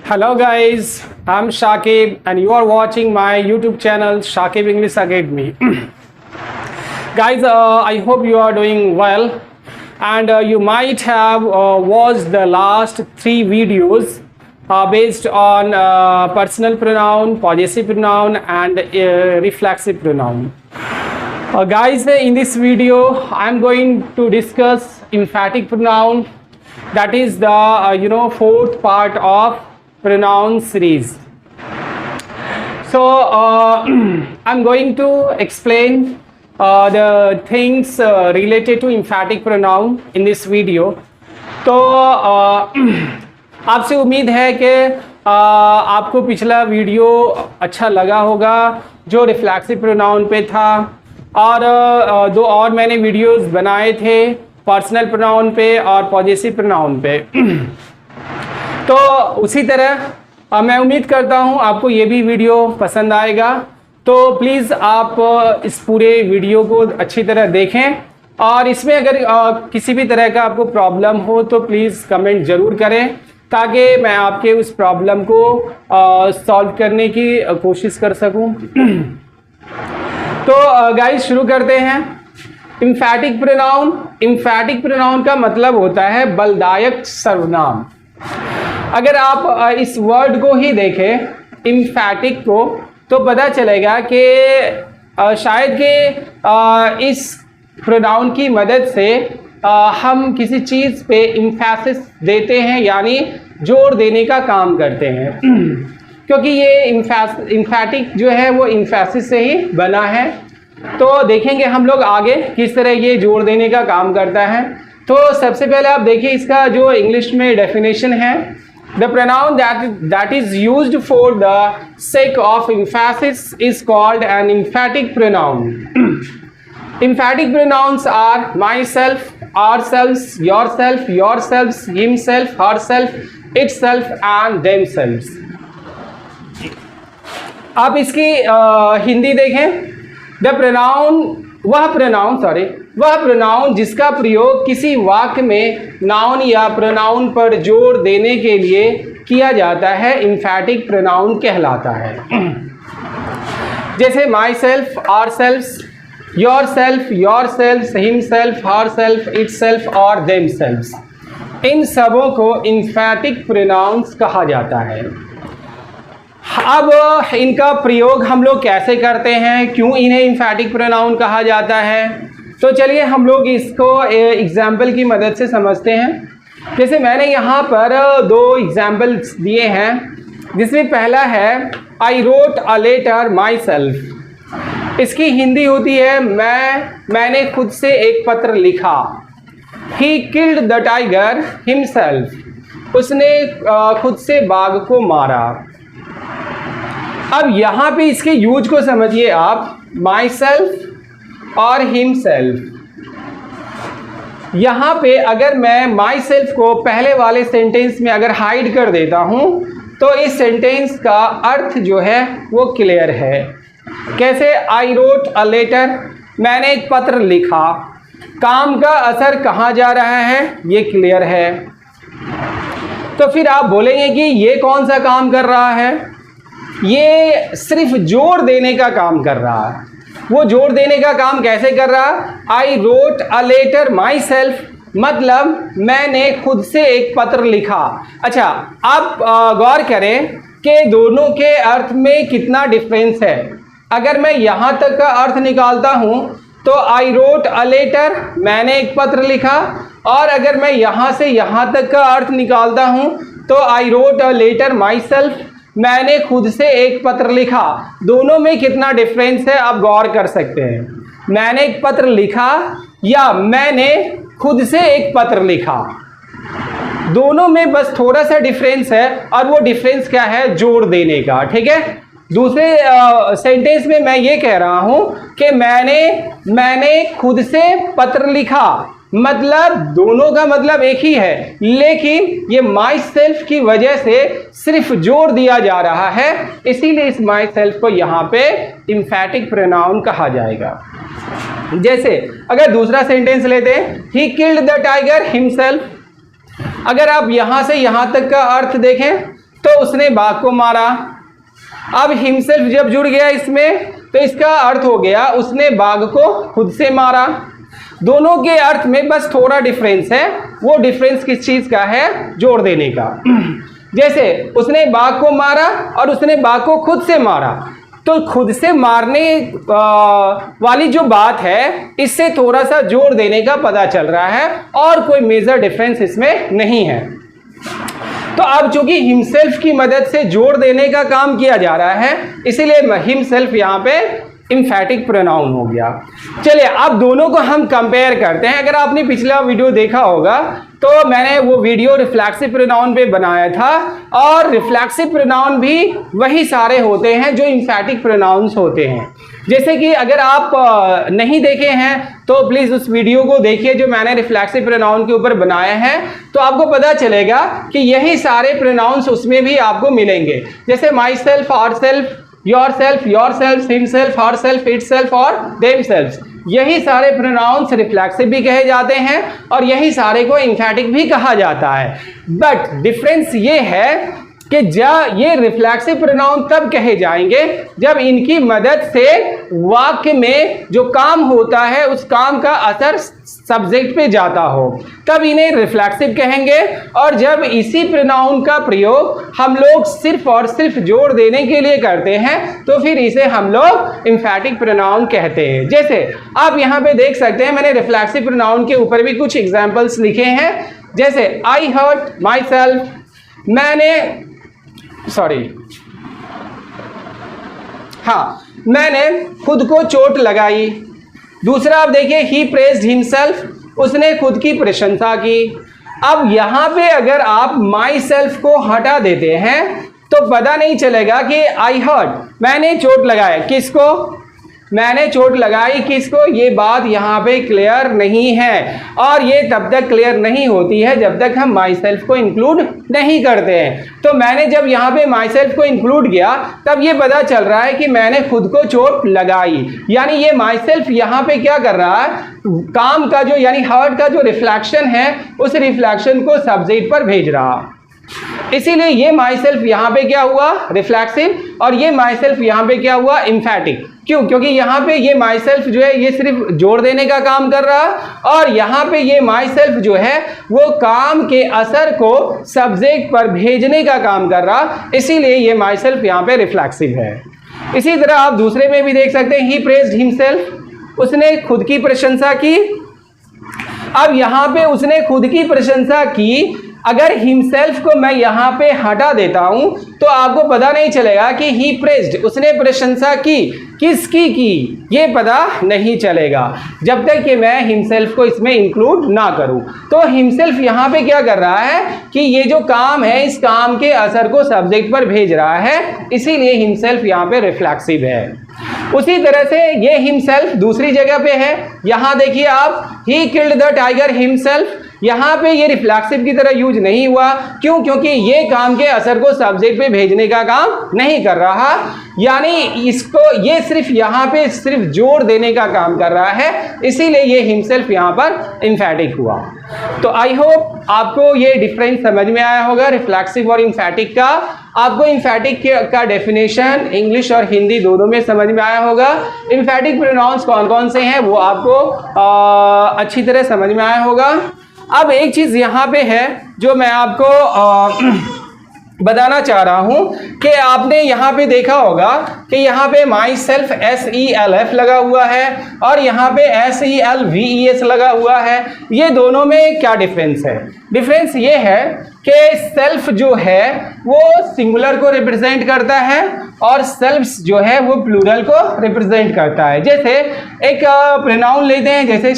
Hello guys, I'm Shakib and you are watching my YouTube channel Shakib English Academy. Guys, I hope you are doing well and you might have watched the last 3 videos based on personal pronoun, possessive pronoun and reflexive pronoun. Guys, in this video I'm going to discuss emphatic pronoun, that is the 4th part of pronoun series. So I'm going to explain the things related to emphatic pronoun in this video. तो आपसे उम्मीद है कि आपको पिछला video अच्छा लगा होगा जो रिफ्लेक्सिव प्रोनाउन पे था, और 2 और मैंने वीडियोस बनाए थे पर्सनल प्रोनाउन पे और पॉजेसिव प्रोनाउन पे। तो उसी तरह मैं उम्मीद करता हूँ आपको ये भी वीडियो पसंद आएगा। तो प्लीज़ आप इस पूरे वीडियो को अच्छी तरह देखें, और इसमें अगर किसी भी तरह का आपको प्रॉब्लम हो तो प्लीज़ कमेंट ज़रूर करें ताकि मैं आपके उस प्रॉब्लम को सॉल्व करने की कोशिश कर सकूं। तो गाइस शुरू करते हैं। एम्फैटिक प्रोनाउन का मतलब होता है बलदायक सर्वनाम। अगर आप इस वर्ड को ही देखें एम्फैटिक को तो पता चलेगा कि शायद कि इस प्रोनाउन की मदद से हम किसी चीज़ पे एम्फेसिस देते हैं, यानी जोर देने का काम करते हैं, क्योंकि ये एम्फैटिक जो है वो एम्फेसिस से ही बना है। तो देखेंगे हम लोग आगे किस तरह ये जोर देने का काम करता है। तो सबसे पहले आप देखिए इसका जो इंग्लिश में डेफिनेशन है, the pronoun that is used for the sake of emphasis is called an emphatic pronoun. Emphatic pronouns are myself, ourselves, yourself, yourselves, himself, herself, itself and themselves. आप इसकी हिंदी देखें। वह प्रोनाउन जिसका प्रयोग किसी वाक्य में नाउन या प्रोनाउन पर जोर देने के लिए किया जाता है एम्फैटिक प्रोनाउन कहलाता है। जैसे myself, ourself, yourself, yourself, himself, herself, itself और देमसेल्व्स, इन सबों को एम्फैटिक प्रोनाउंस कहा जाता है। अब इनका प्रयोग हम लोग कैसे करते हैं, क्यों इन्हें एम्फैटिक प्रोनाउन कहा जाता है, तो चलिए हम लोग इसको एग्जाम्पल की मदद से समझते हैं। जैसे मैंने यहाँ पर 2 एग्जाम्पल्स दिए हैं, जिसमें पहला है I wrote a letter myself. इसकी हिंदी होती है मैंने खुद से एक पत्र लिखा। He killed the tiger himself, उसने खुद से बाघ को मारा। अब यहाँ पे इसके यूज को समझिए आप, माई सेल्फ और हिमसेल्फ। यहाँ पे अगर मैं माई सेल्फ को पहले वाले सेंटेंस में अगर हाइड कर देता हूँ तो इस सेंटेंस का अर्थ जो है वो क्लियर है। कैसे? आई रोट अ लेटर, मैंने एक पत्र लिखा। काम का असर कहाँ जा रहा है ये क्लियर है। तो फिर आप बोलेंगे कि ये कौन सा काम कर रहा है, ये सिर्फ जोर देने का काम कर रहा है। वो जोर देने का काम कैसे कर रहा? I wrote a letter myself, मतलब मैंने खुद से एक पत्र लिखा। अच्छा, आप गौर करें कि दोनों के अर्थ में कितना डिफरेंस है। अगर मैं यहाँ तक का अर्थ निकालता हूँ तो आई रोट अ लेटर, मैंने एक पत्र लिखा, और अगर मैं यहाँ से यहाँ तक का अर्थ निकालता हूँ तो I wrote a letter myself, मैंने खुद से एक पत्र लिखा। दोनों में कितना डिफरेंस है आप गौर कर सकते हैं। मैंने एक पत्र लिखा या मैंने खुद से एक पत्र लिखा, दोनों में बस थोड़ा सा डिफरेंस है, और वो डिफरेंस क्या है? जोर देने का। ठीक है। दूसरे सेंटेंस में मैं ये कह रहा हूं कि मैंने खुद से पत्र लिखा, मतलब दोनों का मतलब एक ही है, लेकिन ये माई सेल्फ की वजह से सिर्फ जोर दिया जा रहा है, इसीलिए इस माई सेल्फ को यहाँ पे एम्फैटिक प्रोनाउन कहा जाएगा। जैसे अगर दूसरा सेंटेंस लेते हैं, he killed the tiger himself, अगर आप यहां से यहां तक का अर्थ देखें तो उसने बाघ को मारा। अब हिमसेल्फ जब जुड़ गया इसमें तो इसका अर्थ हो गया उसने बाघ को खुद से मारा। दोनों के अर्थ में बस थोड़ा डिफरेंस है, वो डिफरेंस किस चीज का है? जोड़ देने का। जैसे उसने बाघ को मारा और उसने बाघ को खुद से मारा, तो खुद से मारने वाली जो बात है इससे थोड़ा सा जोड़ देने का पता चल रहा है और कोई मेजर डिफरेंस इसमें नहीं है। तो अब चूंकि हिमसेल्फ की मदद से जोड़ देने का काम किया जा रहा है इसीलिए हिमसेल्फ यहां पे एम्फैटिक प्रोनाउन हो गया। चलिए अब दोनों को हम कंपेयर करते हैं। अगर आपने पिछला वीडियो देखा होगा तो मैंने वो वीडियो रिफ्लेक्सिव प्रोनाउन पे बनाया था और रिफ्लेक्सिव प्रोनाउन भी वही सारे होते हैं जो एम्फैटिक प्रोनाउंस होते हैं। जैसे कि अगर आप नहीं देखे हैं तो प्लीज उस वीडियो को देखिए जो मैंने रिफ्लेक्सिव प्रोनाउन के ऊपर बनाया है, तो आपको पता चलेगा कि यही सारे प्रोनाउंस उसमें भी आपको मिलेंगे। जैसे myself, ourself, yourself, himself, herself, itself और देमसेल्फ, यही सारे प्रोनाउंस रिफ्लेक्सिव भी कहे जाते हैं और यही सारे को एम्फैटिक भी कहा जाता है। बट डिफरेंस ये है कि जब ये रिफ्लेक्सिव प्रोनाउन तब कहे जाएंगे जब इनकी मदद से वाक्य में जो काम होता है उस काम का असर सब्जेक्ट पे जाता हो, तब इन्हें रिफ्लेक्सिव कहेंगे। और जब इसी प्रोनाउन का प्रयोग हम लोग सिर्फ और सिर्फ जोड़ देने के लिए करते हैं तो फिर इसे हम लोग एम्फैटिक प्रोनाउन कहते हैं। जैसे आप यहाँ पे देख सकते हैं मैंने रिफ्लेक्सिव प्रोनाउन के ऊपर भी कुछ एग्जाम्पल्स लिखे हैं। जैसे आई हर्ट माई सेल्फ, मैंने खुद को चोट लगाई। दूसरा आप देखिए ही प्रेज्ड हिमसेल्फ, उसने खुद की प्रशंसा की। अब यहां पे अगर आप माई सेल्फ को हटा देते हैं तो पता नहीं चलेगा कि आई हर्ट, मैंने चोट लगाया, किसको? मैंने चोट लगाई किसको? ये बात यहाँ पे क्लियर नहीं है और ये तब तक क्लियर नहीं होती है जब तक हम माई सेल्फ को इंक्लूड नहीं करते हैं। तो मैंने जब यहाँ पे माई सेल्फ को इंक्लूड किया तब ये पता चल रहा है कि मैंने खुद को चोट लगाई, यानी ये माई सेल्फ यहाँ पे क्या कर रहा है? काम का जो यानी हर्ट का जो रिफ्लेक्शन है उस रिफ्लेक्शन को सब्जेक्ट पर भेज रहा। इसीलिए ये माई सेल्फ यहाँ पे क्या हुआ? रिफ्लेक्सिव, और ये माई सेल्फ यहाँ पे क्या हुआ? एम्फैटिक। क्यों? क्योंकि यहाँ पे ये माई सेल्फ जो है ये सिर्फ जोड़ देने का काम कर रहा और यहाँ पे ये माई सेल्फ जो है वो काम के असर को सब्जेक्ट पर भेजने का काम कर रहा, इसीलिए ये माई सेल्फ यहाँ पे रिफ्लेक्सिव है। इसी तरह आप दूसरे में भी देख सकते हैं ही प्रेज्ड हिमसेल्फ, उसने खुद की प्रशंसा की। अब यहाँ पे उसने खुद की प्रशंसा की, अगर हिमसेल्फ को मैं यहाँ पे हटा देता हूं तो आपको पता नहीं चलेगा कि ही प्रेज्ड, उसने प्रशंसा की, किसकी की, ये पता नहीं चलेगा जब तक कि मैं हिमसेल्फ को इसमें इंक्लूड ना करूं। तो हिमसेल्फ यहाँ पे क्या कर रहा है कि ये जो काम है इस काम के असर को सब्जेक्ट पर भेज रहा है, इसीलिए हिमसेल्फ यहाँ पे रिफ्लेक्सिव है। उसी तरह से ये हिमसेल्फ दूसरी जगह पे है, यहां देखिए आप he killed the tiger himself, यहां पे ये रिफ्लेक्सिव की तरह यूज नहीं हुआ। क्यों? क्योंकि ये काम के असर को सब्जेक्ट पे भेजने का काम नहीं कर रहा, यानी इसको ये सिर्फ यहां पे सिर्फ जोड़ देने का काम कर रहा है, इसीलिए ये हिमसेल्फ यहां पर एम्फैटिक हुआ। तो आई होप आपको ये डिफरेंस समझ में आया होगा रिफ्लेक्सिव और एम्फैटिक का। आपको एम्फैटिक का डेफिनेशन इंग्लिश और हिंदी दोनों में समझ में आया होगा। एम्फैटिक प्रोनाउंस कौन कौन से हैं वो आपको अच्छी तरह समझ में आया होगा। अब एक चीज यहाँ पे है जो मैं आपको बताना चाह रहा हूं कि आपने यहाँ पे देखा होगा कि यहाँ पे माई सेल्फ SELF लगा हुआ है और यहाँ पे SELVES लगा हुआ है। ये दोनों में क्या डिफरेंस है? डिफरेंस ये है कि सेल्फ जो है वो सिंगुलर को रिप्रेजेंट करता है और सेल्फ्स जो है वो प्लूरल को रिप्रेजेंट करता है। जैसे एक प्रोनाउन लेते हैं, जैसे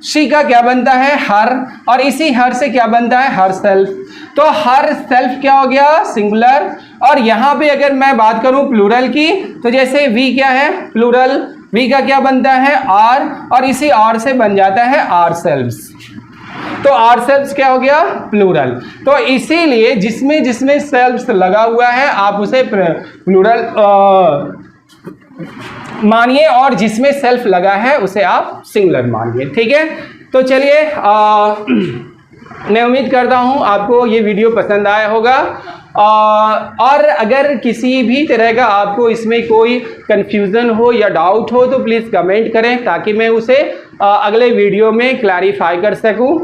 शी का क्या बनता है? हर, और इसी हर से क्या बनता है? Her self. तो हर सेल्फ क्या हो गया? सिंगुलर। और यहाँ पे अगर मैं बात करूं प्लूरल की तो जैसे वी क्या है? प्लूरल। वी का क्या बनता है? आर, और इसी आर से बन जाता है आर सेल्फ्स। तो आर सेल्फ्स क्या हो गया? प्लूरल। तो इसीलिए जिसमें जिसमें सेल्फ्स लगा हुआ है आप उसे प्लूरल मानिए और जिसमें सेल्फ लगा है उसे आप सिंगुलर मानिए। ठीक है, तो चलिए मैं उम्मीद करता हूँ आपको ये वीडियो पसंद आया होगा। और अगर किसी भी तरह का आपको इसमें कोई कन्फ्यूज़न हो या डाउट हो तो प्लीज़ कमेंट करें ताकि मैं उसे अगले वीडियो में क्लैरिफाई कर सकूं।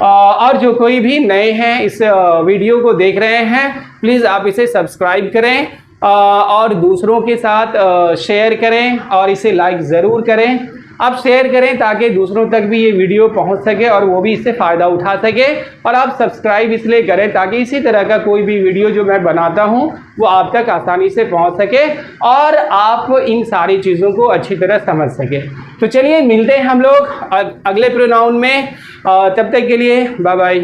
और जो कोई भी नए हैं इस वीडियो को देख रहे हैं, प्लीज़ आप इसे सब्सक्राइब करें और दूसरों के साथ शेयर करें और इसे लाइक ज़रूर करें। आप शेयर करें ताकि दूसरों तक भी ये वीडियो पहुंच सके और वो भी इससे फ़ायदा उठा सके। और आप सब्सक्राइब इसलिए करें ताकि इसी तरह का कोई भी वीडियो जो मैं बनाता हूं वो आप तक आसानी से पहुंच सके और आप इन सारी चीज़ों को अच्छी तरह समझ सके। तो चलिए मिलते हैं हम लोग अगले प्रोनाउन में। तब तक के लिए बाय बाय।